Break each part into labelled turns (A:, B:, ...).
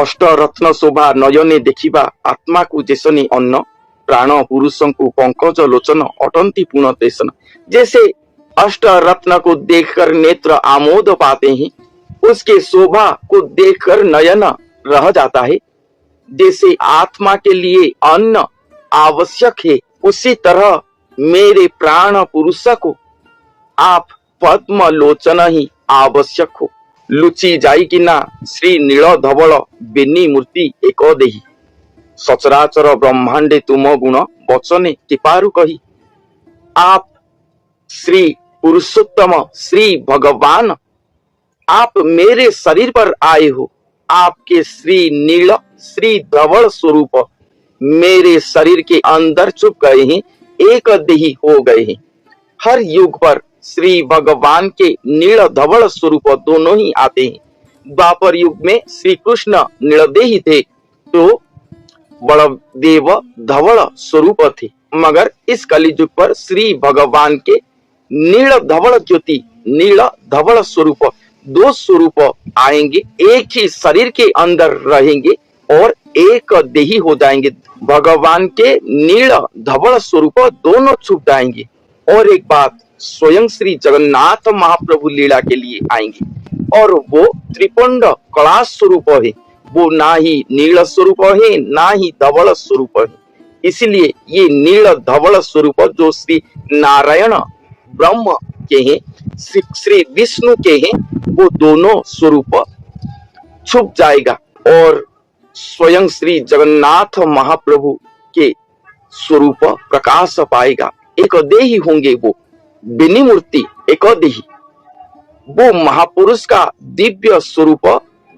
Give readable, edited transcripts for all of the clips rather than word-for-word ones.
A: अष्ट रत्न शोभा नयने देखिबा आत्मा को जेसनी अन्न प्राण पुरुषों को पंकज लोचन अटंती पूर्ण तेसन। जैसे अष्ट रत्न को देखकर नेत्र आमोद पाते हैं, उसके शोभा को देखकर नयन रह जाता है। जैसे आत्मा के लिए अन्न आवश्यक है, उसी तरह मेरे प्राण पुरुष को आप पद्म लोचन ही आवश्यक हो। लुचि जाई कि ना श्री नील धवल बेनी मूर्ति एक देही। सचराचर ब्रह्मांडे तुम गुण वचने कृपारु कही। आप श्री पुरुषोत्तम श्री भगवान, आप मेरे शरीर पर आए हो। आपके श्री नील श्री धवल स्वरूप मेरे शरीर के अंदर छुप गए हैं, एक देही हो गए हैं। हर युग पर श्री भगवान के नील धवल स्वरूप दोनों ही आते हैं। द्वापर युग में श्री कृष्ण नीलदेही थे तो बलदेव धवल स्वरूप थे, मगर इस कलियुग पर श्री भगवान के नील धवल ज्योति नील धवल स्वरूप दो स्वरूप आएंगे, एक ही शरीर के अंदर रहेंगे और एक देही हो जाएंगे। भगवान के नील धवल स्वरूप दोनों छुप जाएंगे। और एक बात, स्वयं श्री जगन्नाथ महाप्रभु लीला के लिए आएंगे और वो त्रिपुंड कला स्वरूप है। वो ना ही नील स्वरूप है ना ही धवल स्वरूप है। इसलिए ये नील धवल स्वरूप जो श्री नारायण ब्रह्म के हैं, श्री विष्णु के हैं, वो दोनों स्वरूप छुप जाएगा और स्वयं श्री जगन्नाथ महाप्रभु के स्वरूप प्रकाश पाएगा। एक देही होंगे वो, बिनी मूर्ति एक देही। वो महापुरुष का दिव्य स्वरूप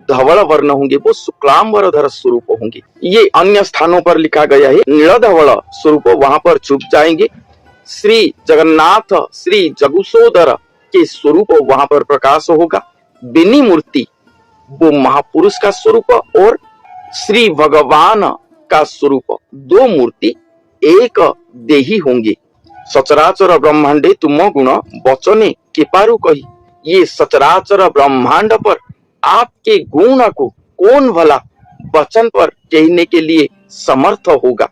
A: धवल वर्ण होंगे, वो शुक्लांबरधर स्वरूप होंगे। ये अन्य स्थानों पर लिखा गया है। नीलधवल स्वरूप वहां पर छुप जाएंगे। श्री जगन्नाथ श्री जगुसोदर के स्वरूप वहां पर प्रकाश होगा। बिनी मूर्ति वो महापुरुष का स्वरूप और श्री भगवान का स्वरूप, दो मूर्ति एक देही होंगे। सचराचर ब्रह्मांडे तुम गुण वचने कृपारु कही। ये सचराचर ब्रह्मांड पर आपके गुण को कौन भला वचन पर कहने के लिए समर्थ होगा।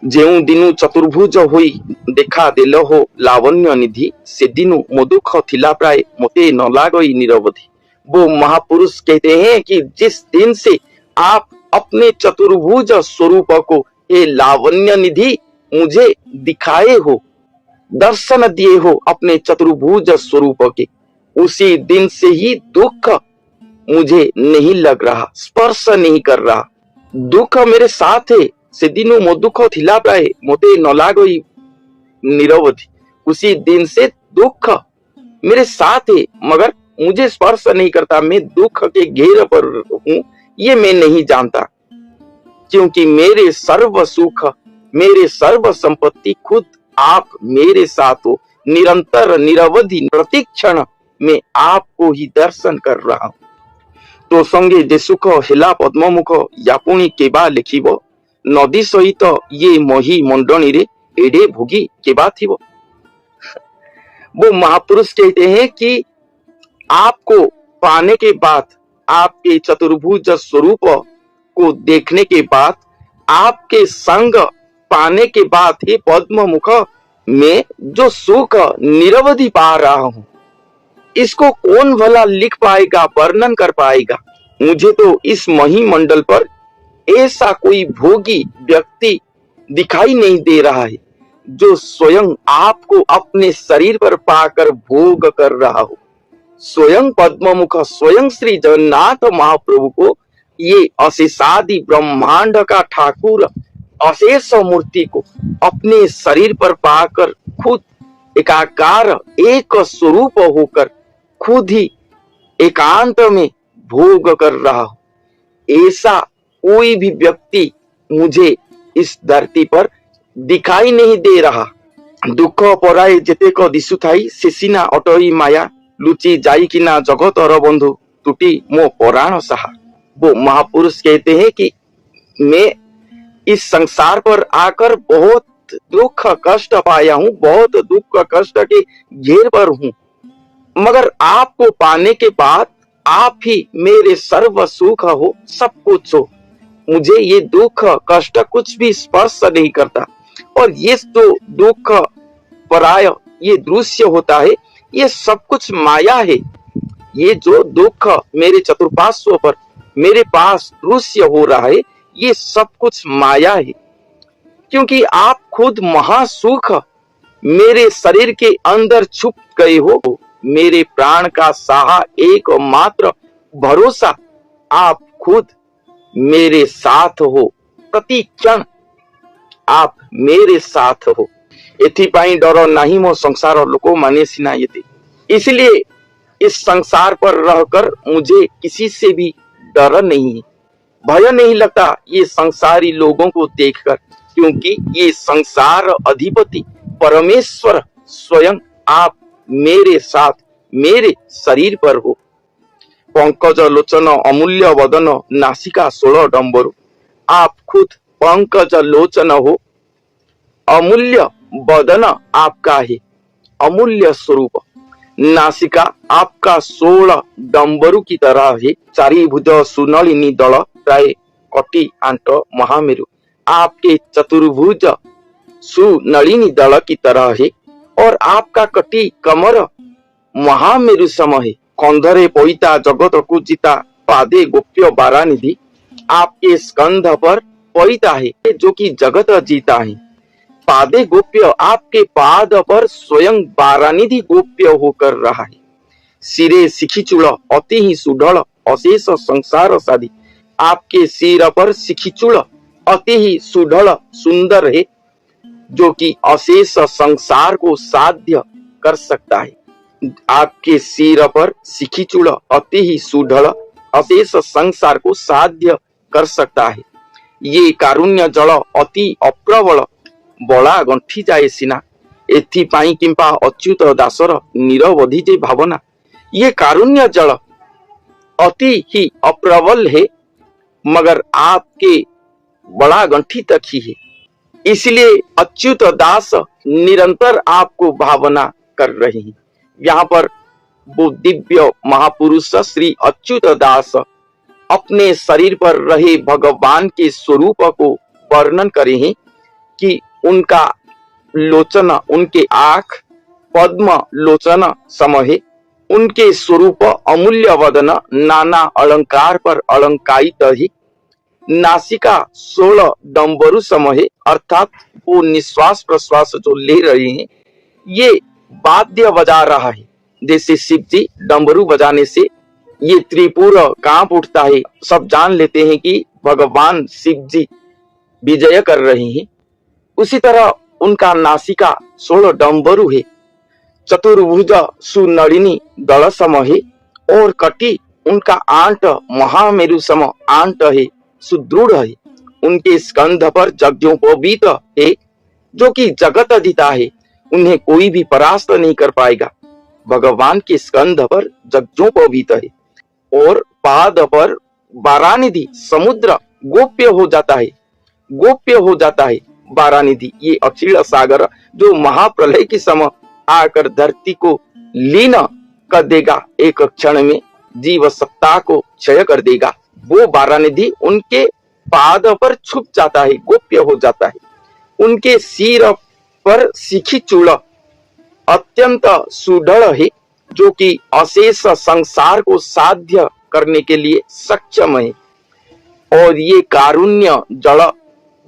A: जेउ दिनु चतुर्भुज होई देखा देल हो लावण्य निधि, से दिनु मो दुख थिला प्राय मोते न लागई निरवधि। वो महापुरुष कहते हैं कि जिस दिन से आप अपने चतुर्भुज स्वरूप को ये लावण्य निधि मुझे दिखाए हो, दर्शन दिए हो अपने चतुर्भुज स्वरूप के, उसी दिन से ही दुख मुझे नहीं लग रहा, स्पर्श नहीं कर रहा। दुख मेरे साथ है। से दिनु मो दुख थिला प्राय मोते न लागई निरवधि। उसी दिन से दुख मेरे साथ है मगर मुझे स्पर्श नहीं करता। मैं दुख के घेर पर हूं, ये मैं नहीं जानता, क्योंकि मेरे सर्व सुख मेरे सर्व संपत्ति खुद आप मेरे साथ हो। निरंतर निरवधि प्रतिक्षण में आपको ही दर्शन कर रहा हूं। तो संगे जे सुख हेला पद्ममुख यापुणी केबा लिखिब, नदी सहित ये मही मंडणी रे एडे भोगी केबा थिबो। वो महापुरुष कहते हैं कि आपको पाने के बाद, आपके चतुर्भुज स्वरूप को देखने के बाद, आपके संग पाने के बाद ही पद्म मुख में जो सुख निरवधि पा रहा हूं, इसको कौन भला लिख पाएगा, वर्णन कर पाएगा। मुझे तो इस महीमंडल पर ऐसा कोई भोगी व्यक्ति दिखाई नहीं दे रहा है जो स्वयं आपको अपने शरीर पर पाकर भोग कर रहा हो। स्वयं पद्ममुख स्वयं श्री जगन्नाथ महाप्रभु को, ये अशेषादि ब्रह्मांड का ठाकुर अशेष मूर्ति को अपने शरीर पर पाकर खुद एकाकार एक स्वरूप होकर खुद ही एकांत में भोग कर रहा हो। ऐसा कोई भी व्यक्ति मुझे इस धरती पर दिखाई नहीं दे रहा। दुख पराए जेतेक दिशुथाई से सिना अटई माया, लुचि जाई किना जगतर बंधु टूटी मो पराण साहा। वो महापुरुष कहते हैं कि मैं इस संसार पर आकर बहुत दुख कष्ट पाया हूं, बहुत दुख कष्ट के घेर पर हूं, मगर आपको पाने के बाद आप ही मेरे सर्व सुख हो, सब कुछ हो। मुझे ये दुख कष्ट कुछ भी स्पर्श नहीं करता। और ये जो दुख पराय ये दृश्य होता है, ये सब कुछ माया है। ये जो दुख मेरे चतुर्पार्श्व पर मेरे पास दृश्य हो रहा है, ये सब कुछ माया है। क्योंकि आप खुद महासुख मेरे शरीर के अंदर छुप गए हो। मेरे प्राण का सहा एकमात्र भरोसा आप खुद मेरे साथ हो। प्रति क्षण आप मेरे साथ हो। एथिपाई डर नहीं मो संसार लोको माने सिना ये। इसलिए इस संसार पर रहकर मुझे किसी से भी डर नहीं, भय नहीं लगता ये संसारी लोगों को देखकर। क्योंकि ये संसार अधिपति परमेश्वर स्वयं आप मेरे साथ मेरे शरीर पर हो। पंकज लोचन अमूल्य वदन नासिका 16 डंबरु। आप खुद पंकज लोचन हो। अमूल्य वदन आपका है, अमूल्य स्वरूप। नासिका आपका 16 डंबरु की तरह है। चारिभुज सुनलिनी दल प्राय कटी आंट महामेरु। आपके चतुर्भुज सुनलिनी दल की तरह है और आपका कटी कमर महामेरु सम है। कंधरे पैता जगत को जीता, पादे गोप्य बारानिधि। आपके स्कंध पर पैता है जो कि जगत जीता है। पादे गोप्य, आपके पाद पर स्वयं बारानिधि गोप्य होकर रहा है। सिरे सिखिचूल अति ही सुढल अशेष संसार साधी। आपके सिर पर सिखिचूल अति ही सुढल सुंदर है जो कि अशेष संसार को साध्य कर सकता है। आपके सिर पर सिखिचूल अति ही सुढल अशेष संसार को साध्य कर सकता है। ये कारुण्य जल अति अप्रबल, बड़ा गंठी जाए सिना। एथिपाई किंपा अच्युत दासर निरवधि जे भावना। ये कारुण्य जल अति ही अप्रबल है, मगर आपके बड़ा गंठी तक ही है। इसलिए अच्युत दास निरंतर आपको भावना कर रहे हैं। यहाँ पर वो दिव्य महापुरुष श्री अच्युत दास अपने शरीर पर रहे भगवान के स्वरूप को वर्णन करे हैं कि उनका लोचन, उनके आंख पद्म लोचन सम है। उनके स्वरूप अमूल्य वदन नाना अलंकार पर अलंकारित है। नासिका 16 डंबरु सम है, अर्थात वो निश्वास प्रश्वास जो ले रहे हैं ये वाद्य बजा रहा है। जैसे शिव जी डंबरू बजाने से ये त्रिपुर कांप उठता है, सब जान लेते हैं कि भगवान शिव जी विजय कर रहे हैं। उसी तरह उनका नासिका 16 डंबरु है। चतुर्भुज सुनलिनी दल सम है और कटी उनका आंट महामेरु सम आंट है, सुदृढ़ है। उनके स्कंध पर यज्ञोपवीत है जो कि जगत अधिता है। उन्हें कोई भी परास्त नहीं कर पाएगा। भगवान के स्कंध पर यज्ञोपवीत है और पाद पर बारानिधि समुद्र गोप्य हो जाता है, गोप्य हो जाता है। बारानिधि ये अक्षीण सागर जो महाप्रलय के समय आकर धरती को लीन कर देगा, एक क्षण में जीव सत्ता को क्षय कर देगा। वो बारानिधि उनके पाद पर छुप जाता है, गोप्य हो जाता है। उनके सिर पर सिखिचूल अत्यंत सुदृढ़ है जो कि अशेष संसार को साध्य करने के लिए सक्षम है। और ये कारुण्य जल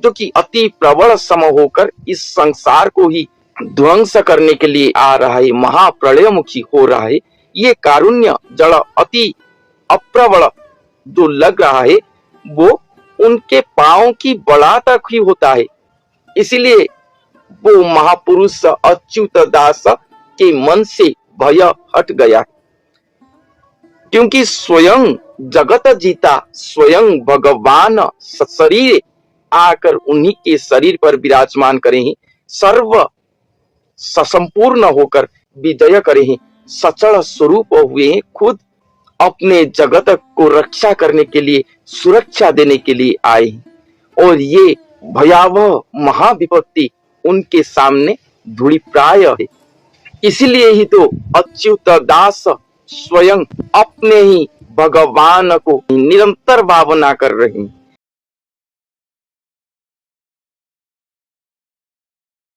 A: जो कि अति प्रबल सम होकर इस संसार को ही ध्वंस करने के लिए आ रहा है, महाप्रलयमुखी हो रहा है। ये कारुण्य जल अति अप्रबल जो लग रहा है वो उनके पांव की बड़ा तक ही होता है। इसलिए वो महापुरुष अच्युत दास के मन से भय हट गया, क्योंकि स्वयं जगत जीता स्वयं भगवान शरीर आकर उन्हीं के शरीर पर विराजमान करे हैं, सर्व संपूर्ण होकर विजय करे हैं, सचल स्वरूप हुए हैं, खुद अपने जगत को रक्षा करने के लिए सुरक्षा देने के लिए आए हैं। और ये भयावह महाविपत्ति उनके सामने धूलि प्राय है। इसलिए ही तो अच्युत दास स्वयं अपने ही भगवान को निरंतर भावना कर रही हैं।